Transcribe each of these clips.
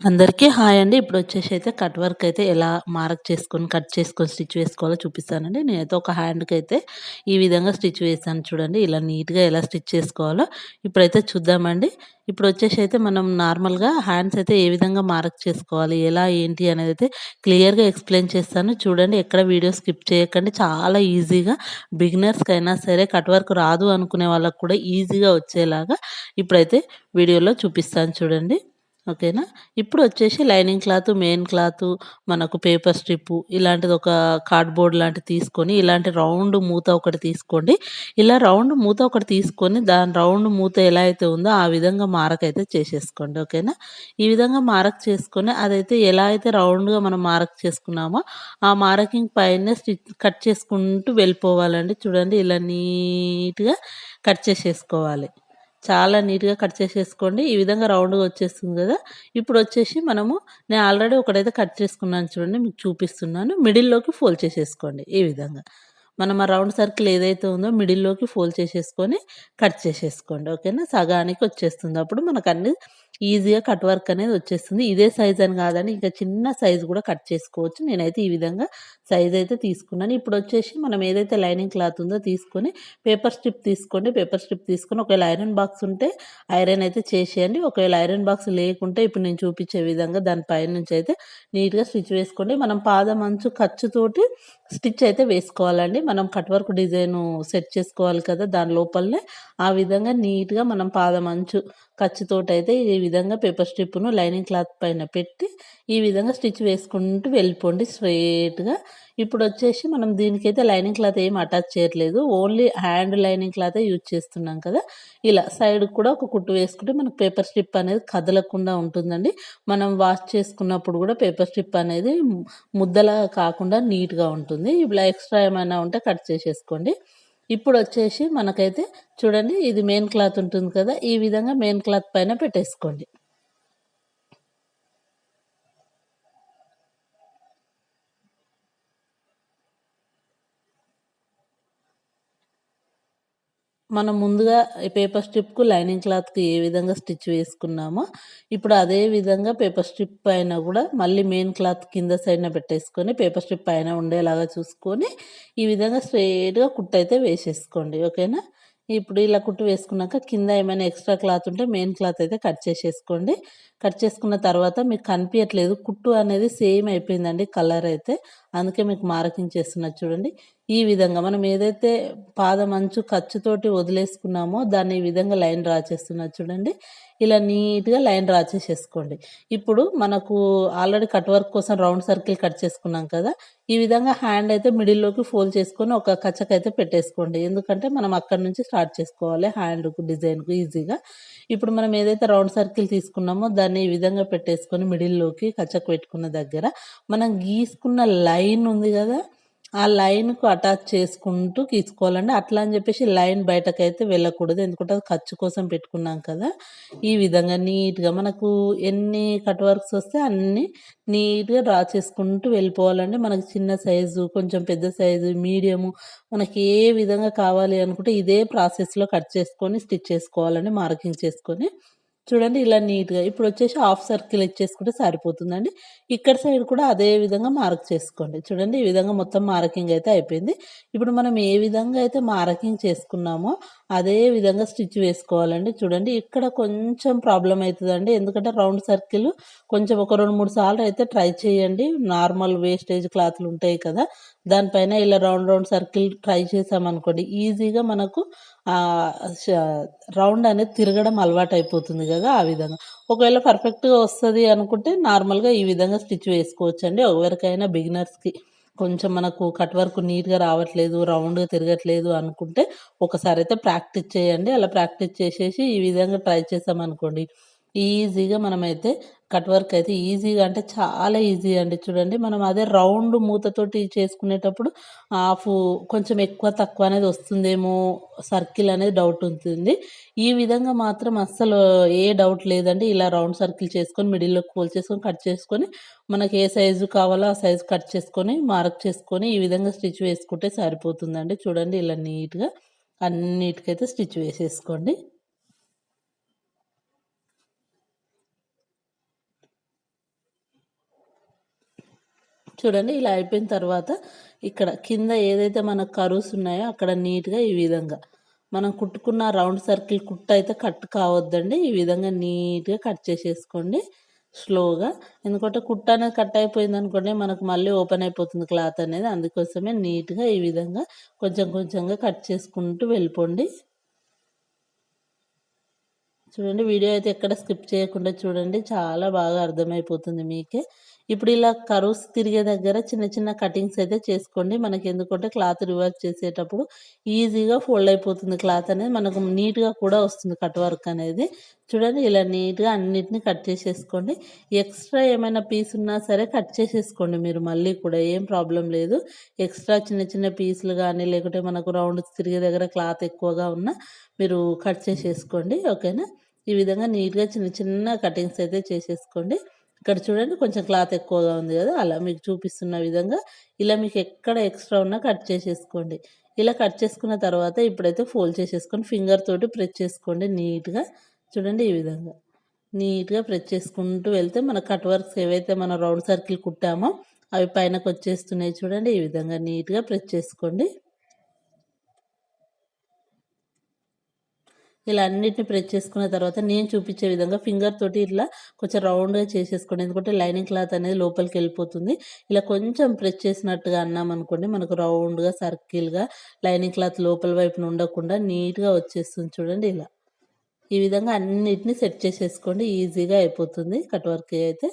అందరికీ హాయ్ అండి. ఇప్పుడొచ్చేసి అయితే కట్ వర్క్ అయితే ఎలా మార్క్ చేసుకొని, కట్ చేసుకొని స్టిచ్ వేసుకోవాలో చూపిస్తానండి. నేనైతే ఒక హ్యాండ్‌కైతే ఈ విధంగా స్టిచ్ వేసాను చూడండి. ఇలా నీట్‌గా ఎలా స్టిచ్ చేసుకోవాలో ఇప్పుడైతే చూద్దామండి. ఇప్పుడొచ్చేసి అయితే మనం నార్మల్‌గా హ్యాండ్స్ అయితే ఏ విధంగా మార్క్ చేసుకోవాలి, ఎలా ఏంటి అనేదైతే క్లియర్‌గా ఎక్స్‌ప్లెయిన్ చేస్తాను. చూడండి ఎక్కడ వీడియో స్కిప్ చేయకండి. చాలా ఈజీగా బిగినర్స్‌కైనా సరే కట్ వర్క్ రాదు అనుకునే వాళ్ళకి కూడా ఈజీగా వచ్చేలాగా ఇప్పుడైతే వీడియోలో చూపిస్తాను చూడండి. ఓకేనా? ఇప్పుడొచ్చేసి లైనింగ్ క్లాత్, మెయిన్ క్లాత్, మనకు పేపర్ స్ట్రిప్పు ఇలాంటిది ఒక కార్డ్‌బోర్డ్ లాంటిది తీసుకొని, ఇలాంటి రౌండ్ మూత ఒకటి తీసుకోండి. ఇలా రౌండ్ మూత ఒకటి తీసుకొని, దాని రౌండ్ మూత ఎలా అయితే ఉందో ఆ విధంగా మారకైతే చేసేసుకోండి. ఓకేనా? ఈ విధంగా మారక్ చేసుకొని, అదైతే ఎలా అయితే రౌండ్‌గా మనం మారక్ చేసుకున్నామో, ఆ మారకింగ్ పైనే కట్ చేసుకుంటూ వెళ్ళిపోవాలండి. చూడండి ఇలా నీట్‌గా కట్ చేసేసుకోవాలి. చాలా నీట్‌గా కట్ చేసేసుకోండి. ఈ విధంగా రౌండ్‌గా వచ్చేస్తుంది గదా! ఇప్పుడొచ్చేసి నేను ఆల్రెడీ ఒకటైతే కట్ చేసుకున్నాను చూడండి. మీకు చూపిస్తున్నాను. మిడిల్‌లోకి ఫోల్డ్ చేసేసుకోండి ఈ విధంగా. మనం ఆ రౌండ్ సర్కిల్ ఏదైతే ఉందో మిడిల్‌లోకి ఫోల్డ్ చేసేసుకొని కట్ చేసేసుకోండి. ఓకేనా? సగానికి వచ్చేస్తుంది. అప్పుడు మనకన్నీ ఈజీగా కట్ వర్క్ అనేది వచ్చేస్తుంది. ఇదే సైజ్ అని కాదండి. ఇంకా చిన్న సైజ్ కూడా కట్ చేసుకోవచ్చు. నేనైతే ఈ విధంగా సైజ్ అయితే తీసుకున్నాను. ఇప్పుడొచ్చేసి మనం ఏదైతే లైనింగ్ క్లాత్ ఉందో తీసుకొని పేపర్ స్ట్రిప్ తీసుకోండి. పేపర్ స్ట్రిప్ తీసుకొని ఒకవేళ ఐరన్ బాక్స్ ఉంటే ఐరన్ అయితే చేసేయండి. ఒకవేళ ఐరన్ బాక్స్ లేకుంటే ఇప్పుడు నేను చూపించే విధంగా దాని పైనుంచి అయితే నీట్‌గా స్టిచ్ వేసుకోండి. మనం పాదం అంచు ఖర్చుతోటి స్టిచ్ అయితే వేసుకోవాలండి. మనం కట్ వర్క్ డిజైను సెట్ చేసుకోవాలి కదా! దాని లోపలనే ఆ విధంగా నీట్‌గా మనం పాదం అంచు ఖర్చుతోటైతే ఈ విధంగా పేపర్ స్ట్రిప్‌ను లైనింగ్ క్లాత్ పైన పెట్టి ఈ విధంగా స్టిచ్ వేసుకుంటూ వెళ్ళిపోండి స్ట్రెయిట్‌గా. ఇప్పుడొచ్చేసి మనం దీనికైతే లైనింగ్ క్లాత్ ఏమి అటాచ్ చేయట్లేదు. ఓన్లీ హ్యాండ్ లైనింగ్ క్లాతే యూజ్ చేస్తున్నాం కదా! ఇలా సైడ్‌కి కూడా ఒక కుట్టు వేసుకుంటే మనకు పేపర్ స్ట్రిప్ అనేది కదలకుండా ఉంటుందండి. మనం వాష్ చేసుకున్నప్పుడు కూడా పేపర్ స్ట్రిప్ అనేది ముద్దలా కాకుండా నీట్‌గా ఉంటుంది. ఇలా ఎక్స్‌ట్రా ఏమైనా ఉంటే కట్ చేసేసుకోండి. ఇప్పుడొచ్చేసి మనకైతే చూడండి ఇది మెయిన్ క్లాత్ ఉంటుంది కదా! ఈ విధంగా మెయిన్ క్లాత్ పైన పెట్టేసుకోండి. మనం ముందుగా ఈ పేపర్ స్ట్రిప్‌కు లైనింగ్ క్లాత్‌కి ఏ విధంగా స్టిచ్ వేసుకున్నామో, ఇప్పుడు అదే విధంగా పేపర్ స్ట్రిప్ పైన గూడా మళ్ళీ మెయిన్ క్లాత్ కింద సైడ్‌న పెట్టేసుకొని, పేపర్ స్ట్రిప్ పైన ఉండేలాగా చూసుకొని, ఈ విధంగా స్ట్రెయిట్‌గా కుట్టయితే వేసేసుకోండి. ఓకేనా? ఇప్పుడు ఇలా కుట్టు వేసుకున్నాక కింద ఏమైనా ఎక్స్‌ట్రా క్లాత్ ఉంటే మెయిన్ క్లాత్ అయితే కట్ చేసేసుకోండి. కట్ చేసుకున్న తర్వాత మీకు కనిపియట్లేదు. కుట్టు అనేది సేమ్ అయిపోయిందండి కలర్ అయితే. అందుకే మీకు మార్కింగ్ చేస్తున్నా చూడండి. ఈ విధంగా మనం ఏదైతే పాదమంచు ఖర్చుతోటి వదిలేసుకున్నామో దాన్ని ఈ విధంగా లైన్ డ్రా చేస్తున్నా చూడండి. ఇలా నీట్‌గా లైన్ డ్రా చేసేసుకోండి. ఇప్పుడు మనకు ఆల్రెడీ కట్ వర్క్ కోసం రౌండ్ సర్కిల్ కట్ చేసుకున్నాం కదా! ఈ విధంగా హ్యాండ్ అయితే మిడిల్‌లోకి ఫోల్డ్ చేసుకొని ఒక కచ్చకైతే పెట్టేసుకోండి. ఎందుకంటే మనం అక్కడి నుంచి స్టార్ట్ చేసుకోవాలి హ్యాండ్‌కు డిజైన్‌కు ఈజీగా. ఇప్పుడు మనం ఏదైతే రౌండ్ సర్కిల్ తీసుకున్నామో దాన్ని ఈ విధంగా పెట్టేసుకొని మిడిల్‌లోకి కచ్చకు పెట్టుకున్న దగ్గర మనం గీసుకున్న లైన్ ఉంది గదా! ఆ లైన్‌కు అటాచ్ చేసుకుంటూ గీసుకోవాలండి. అట్లా అని జెప్పేసి లైన్ బయటకైతే వెళ్ళకూడదు. ఎందుకంటే అది ఖర్చు కోసం పెట్టుకున్నాం కదా! ఈ విధంగా నీట్‌గా మనకు ఎన్ని కట్ వర్క్స్ వస్తే అన్ని నీట్‌గా డ్రా చేసుకుంటూ వెళ్ళిపోవాలండి. మనకు చిన్న సైజు, కొంచెం పెద్ద సైజు, మీడియము మనకి ఏ విధంగా కావాలి అనుకుంటే ఇదే ప్రాసెస్‌లో కట్ చేసుకొని స్టిచ్ చేసుకోవాలండి మార్కింగ్ చేసుకొని. చూడండి ఇలా నీట్‌గా. ఇప్పుడొచ్చేసి హాఫ్ సర్కిల్ ఇచ్చేసుకుంటే సరిపోతుందండి. ఇక్కడ సైడ్ కూడా అదే విధంగా మార్క్ చేసుకోండి. చూడండి ఈ విధంగా మొత్తం మార్కింగ్ అయితే అయిపోయింది. ఇప్పుడు మనం ఏ విధంగా అయితే మార్కింగ్ చేసుకున్నామో అదే విధంగా స్టిచ్ వేసుకోవాలండి. చూడండి ఇక్కడ కొంచెం ప్రాబ్లమ్ అయితదండి. ఎందుకంటే రౌండ్ సర్కిల్ కొంచెం ఒక 2, 3 సార్లు అయితే ట్రై చేయండి. నార్మల్ వేస్టేజ్ క్లాత్‌లు ఉంటాయి కదా! దానిపైన ఇలా రౌండ్ రౌండ్ సర్కిల్ ట్రై చేశామనుకోండి ఈజీగా మనకు ఆహ్, ష రౌండ్ అనేది తిరగడం అలవాటయిపోతుంది గదా! ఆ విధంగా. ఒకవేళ పర్ఫెక్ట్‌గా వస్తది అనుకుంటే నార్మల్‌గా ఈ విధంగా స్టిచ్ వేసుకోవచ్చండి. ఎవరికైనా బిగినర్స్‌కి కొంచెం మనకు కట్ వర్క్ నీట్‌గా రావట్లేదు, రౌండ్‌గా తిరగట్లేదు అనుకుంటే ఒకసారయితే ప్రాక్టీస్ చేయండి. అలా ప్రాక్టీస్ చేసేసి ఈ విధంగా ట్రై చేశామనుకోండి ఈజీగా మనమైతే కట్ వర్క్ అయితే ఈజీగా అంటే చాలా ఈజీ అండి. చూడండి మనం అదే రౌండ్ మూతతోటి చేసుకునేటప్పుడు హాఫు కొంచెం ఎక్కువ, తక్కువ అనేది వస్తుందేమో సర్కిల్ అనేది డౌట్ ఉంటుంది. ఈ విధంగా మాత్రం అస్సలు ఏ డౌట్ లేదండి. ఇలా రౌండ్ సర్కిల్ చేసుకొని మిడిల్‌లోకి ఫోల్డ్ చేసుకొని, కట్ చేసుకొని మనకి ఏ సైజు కావాలో ఆ సైజు కట్ చేసుకొని, మార్క్ చేసుకొని ఈ విధంగా స్టిచ్ వేసుకుంటే సరిపోతుందండి. చూడండి ఇలా నీట్‌గా అన్నిటికైతే స్టిచ్ వేసేసుకోండి. చూడండి ఇలా అయిపోయిన తర్వాత ఇక్కడ కింద ఏదైతే మనకు కర్వ్స్ ఉన్నాయో అక్కడ నీట్‌గా ఈ విధంగా మనం కుట్టుకున్న రౌండ్ సర్కిల్ కుట్టు అయితే కట్ కావద్దండి. ఈ విధంగా నీట్‌గా కట్ చేసేసుకోండి స్లోగా. ఎందుకంటే కుట్టు అనేది కట్ అయిపోయిందనుకోండి మనకు మళ్ళీ ఓపెన్ అయిపోతుంది క్లాత్ అనేది. అందుకోసమే నీట్‌గా ఈ విధంగా కొంచెం కొంచెంగా కట్ చేసుకుంటూ వెళ్ళిపోండి. చూడండి వీడియో అయితే ఎక్కడ స్కిప్ చేయకుండా చూడండి. చాలా బాగా అర్థమైపోతుంది మీకే. ఇప్పుడు ఇలా కర్వ్స్ తిరిగే దగ్గర చిన్న చిన్న కటింగ్స్ అయితే చేసుకోండి. మనకి ఎందుకంటే క్లాత్ రివర్స్ చేసేటప్పుడు ఈజీగా ఫోల్డ్ అయిపోతుంది క్లాత్ అనేది. మనకు నీట్‌గా కూడా వస్తుంది కట్ వర్క్ అనేది. చూడండి ఇలా నీట్‌గా అన్నిటిని కట్ చేసేసుకోండి. ఎక్స్ట్రా ఏమైనా పీస్ ఉన్నా సరే కట్ చేసేసుకోండి మీరు మళ్ళీ కూడా ఏం ప్రాబ్లమ్ లేదు. ఎక్స్ట్రా చిన్న చిన్న పీసులు గానీ లేకుంటే మనకు రౌండ్స్ తిరిగే దగ్గర క్లాత్ ఎక్కువగా ఉన్నా మీరు కట్ చేసేసుకోండి. ఓకేనా? ఈ విధంగా నీట్‌గా చిన్న చిన్న కటింగ్స్ అయితే చేసేసుకోండి. ఇక్కడ చూడండి కొంచెం క్లాత్ ఎక్కువగా ఉంది గదా! అలా మీకు చూపిస్తున్న విధంగా ఇలా మీకు ఎక్కడ ఎక్స్ట్రా ఉన్నా కట్ చేసేసుకోండి. ఇలా కట్ చేసుకున్న తర్వాత ఇప్పుడైతే ఫోల్డ్ చేసేసుకొని ఫింగర్ తోటి ప్రెస్ చేసుకోండి నీట్‌గా. చూడండి ఈ విధంగా. నీట్‌గా ప్రెస్ చేసుకుంటూ వెళ్తే మన కట్ వర్క్స్ ఏవైతే మనం రౌండ్ సర్కిల్ కుట్టామో అవి పైనకొచ్చేస్తున్నాయి చూడండి. ఈ విధంగా నీట్‌గా ప్రెస్ చేసుకోండి. ఇలా అన్నిటిని ప్రెస్ చేసుకున్న తర్వాత నేను చూపించే విధంగా ఫింగర్ తోటి ఇట్లా కొంచెం రౌండ్‌గా చేసేసుకోండి. ఎందుకంటే లైనింగ్ క్లాత్ అనేది లోపలికెళ్ళిపోతుంది. ఇలా కొంచెం ప్రెస్ చేసినట్టుగా అన్నామనుకోండి మనకు రౌండ్‌గా, సర్కిల్‌గా లైనింగ్ క్లాత్ లోపల వైపున ఉండకుండా నీట్‌గా వచ్చేస్తుంది చూడండి ఇలా. ఈ విధంగా అన్నిటిని సెట్ చేసేసుకోండి. ఈజీగా అయిపోతుంది కట్ వర్క్ అయితే.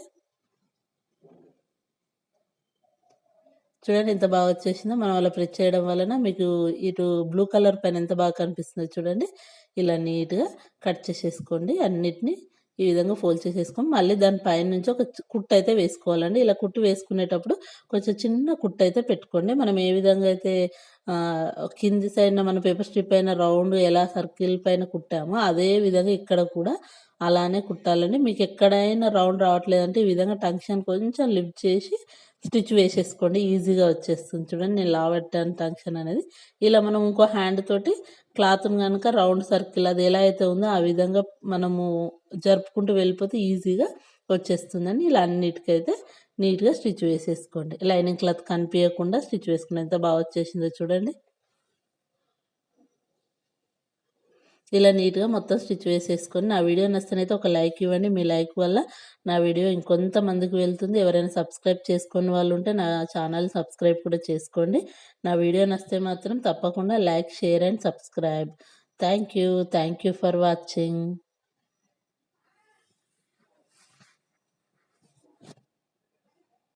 చూడండి ఎంత బాగా వచ్చేసిందో. మనం అలా ప్రెస్ చేయడం వలన మీకు ఇటు బ్లూ కలర్ పెన్ ఎంత బాగా కనిపిస్తుందో చూడండి. ఇలా నీట్‌గా కట్ చేసేసుకోండి అన్నిటిని. ఈ విధంగా ఫోల్డ్ చేసేసుకొని మళ్ళీ దాని పైనుంచి ఒక కుట్టయితే వేసుకోవాలండి. ఇలా కుట్టు వేసుకునేటప్పుడు కొంచెం చిన్న కుట్టయితే పెట్టుకోండి. మనం ఏ విధంగా అయితే కింది సైడ్‌న మన పేపర్ స్ట్రిప్ పైన రౌండ్ ఎలా సర్కిల్ పైన కుట్టామో అదే విధంగా ఇక్కడ కూడా అలానే కుట్టాలండి. మీకెక్కడైనా రౌండ్ రావట్లేదంటే ఈ విధంగా టంక్షన్ కొంచెం లిఫ్ట్ చేసి స్టిచ్ వేసేసుకోండి. ఈజీగా వచ్చేస్తుంది. చూడండి నేను లావెట్టాను టంక్షన్ అనేది. ఇలా మనం ఇంకో హ్యాండ్ తోటి క్లాత్‌ని గనుక రౌండ్ సర్కిల్ అది ఎలా అయితే ఉందో ఆ విధంగా మనము జరుపుకుంటూ వెళ్ళిపోతే ఈజీగా వచ్చేస్తుందండి. ఇలా అన్నిటికైతే నీట్‌గా స్టిచ్ వేసేసుకోండి. లైనింగ్ క్లాత్ కనిపియకుండా స్టిచ్ వేసుకోండి. ఎంత బాగా వచ్చేసిందో చూడండి. ఇలా నీట్‌గా మొత్తం స్టిచ్ వేసేసుకొని నా వీడియో నచ్చినైతే ఒక లైక్ ఇవ్వండి. మీ లైక్ వల్ల నా వీడియో ఇంకొంతమందికి వెళ్తుంది. ఎవరైనా సబ్స్క్రైబ్ చేసుకోని వాళ్ళుంటే నా ఛానల్ సబ్స్క్రైబ్ కూడా చేసుకోండి. నా వీడియో నచ్చితే మాత్రం తప్పకుండా like, share and subscribe. Thank you. Thank you for watching.